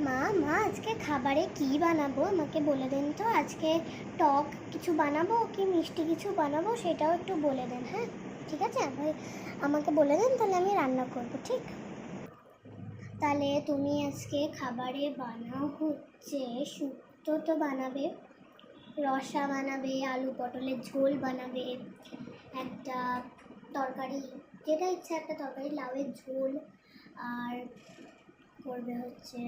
মা মা আজকে খাবারে কি বানাবো আমাকে বলে দেন তো। আজকে টক কিছু বানাবো কি মিষ্টি কিছু বানাবো সেটাও একটু বলে দেন। হ্যাঁ ঠিক আছে, আমাকে বলে দেন, তাহলে আমি রান্না করব। ঠিক, তাহলে তুমি আজকে খাবারে বানাও হচ্ছে শুক্তো তো বানাবে, রসা বানাবে, আলু পটলের ঝোল বানাবে, একটা তরকারি, যেটা ইচ্ছা একটা তরকারি, লাউয়ের ঝোল, আর করবে হচ্ছে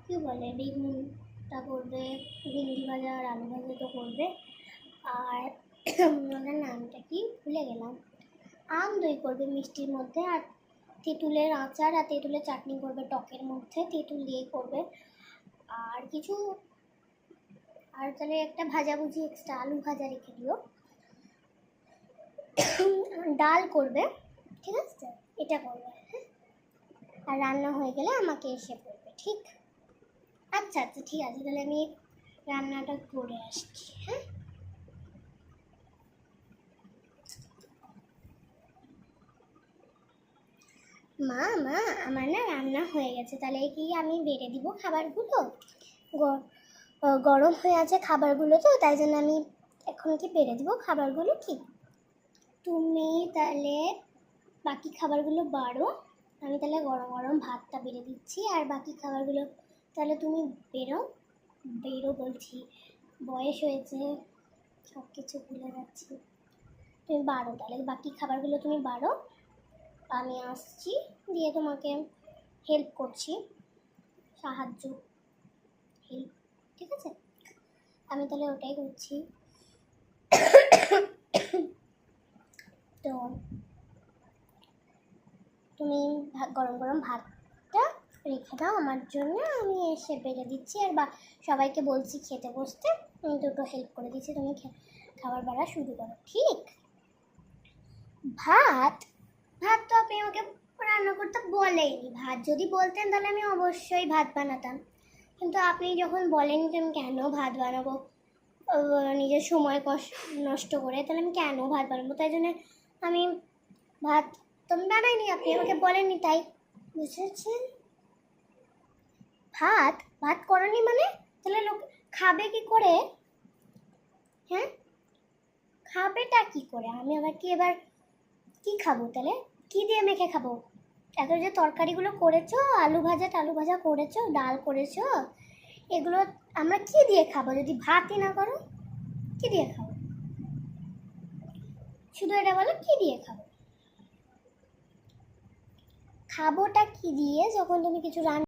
কী বলে বেগুনটা করবে, ভিন্ডি ভাজা আর আলু ভাজা তো করবে, আর ওনার নামটা কি ভুলে গেলাম, আম দই করবে মিষ্টির মধ্যে, আর তেঁতুলের আচার আর তেঁতুলের চাটনি করবে টকের মধ্যে, তেঁতুল দিয়ে করবে, আর কিছু, আর তাহলে একটা ভাজাভুজি এক্সট্রা আলু ভাজা রেখে দিও, ডাল করবে, ঠিক আছে, এটা করবে। হ্যাঁ, আর রান্না হয়ে গেলে আমাকে এসে বলবে। ঠিক, আচ্ছা আচ্ছা ঠিক আছে, তাহলে আমি রান্নাটা করে আসছি। হ্যাঁ, মা মা আমার না রান্না হয়ে গেছে, তাহলে কি আমি বেড়ে দিব খাবারগুলো? গরম হয়ে আছে খাবারগুলো, তো তাই জন্য আমি এখন কি বেড়ে দিব খাবারগুলো? কি তুমি তাহলে বাকি খাবারগুলো বাড়ো, আমি তাহলে গরম গরম ভাতটা বেড়ে দিচ্ছি, আর বাকি খাবারগুলো তাহলে তুমি বেরো, বেরো বলছি, বয়স হয়েছে সব কিছু ভুলে যাচ্ছি। তুমি বাড়ো, তাহলে বাকি খাবারগুলো তুমি বাড়ো, আমি আসছি, দিয়ে তোমাকে হেল্প করছি, সাহায্য, হেল্প, ঠিক আছে, আমি তাহলে ওটাই করছি। তো তুমি গরম গরম ভাতটা রেখে দাও আমার জন্য, আমি এসে বেড়ে দিচ্ছি, আর সবাইকে বলছি খেতে বসতে, আমি দুটো হেল্প করে দিচ্ছি, তুমি খাবার বাড়া শুরু করো। ঠিক, ভাত ভাত তো আপনি আমাকে রান্না করতে বলেইনি, ভাত যদি বলতেন তাহলে আমি অবশ্যই ভাত বানাতাম, কিন্তু আপনি যখন বলেন যে আমি কেন ভাত বানাবো নিজের সময় নষ্ট করে, তাহলে আমি কেন ভাত বানাবো, তাই জন্য আমি ভাত তো আমি বানাইনি, আপনি আমাকে বলেননি, তাই, বুঝেছেন? ভাত ভাত করেনি মানে তাহলে লোক খাবে কি করে? হ্যাঁ, খাবেটা কি করে? আমি আবার কি এবার কি খাবো? তাহলে কি দিয়ে মেখে খাবো? এত যে তরকারিগুলো করেছো, আলু ভাজা করেছো, ডাল করেছো, এগুলো আমরা কি দিয়ে খাবো যদি ভাতই না করো? কি দিয়ে খাবো? শুধু এটা বলো, কি দিয়ে খাবো? খাবোটা কি দিয়ে যখন তুমি কিছু রান্না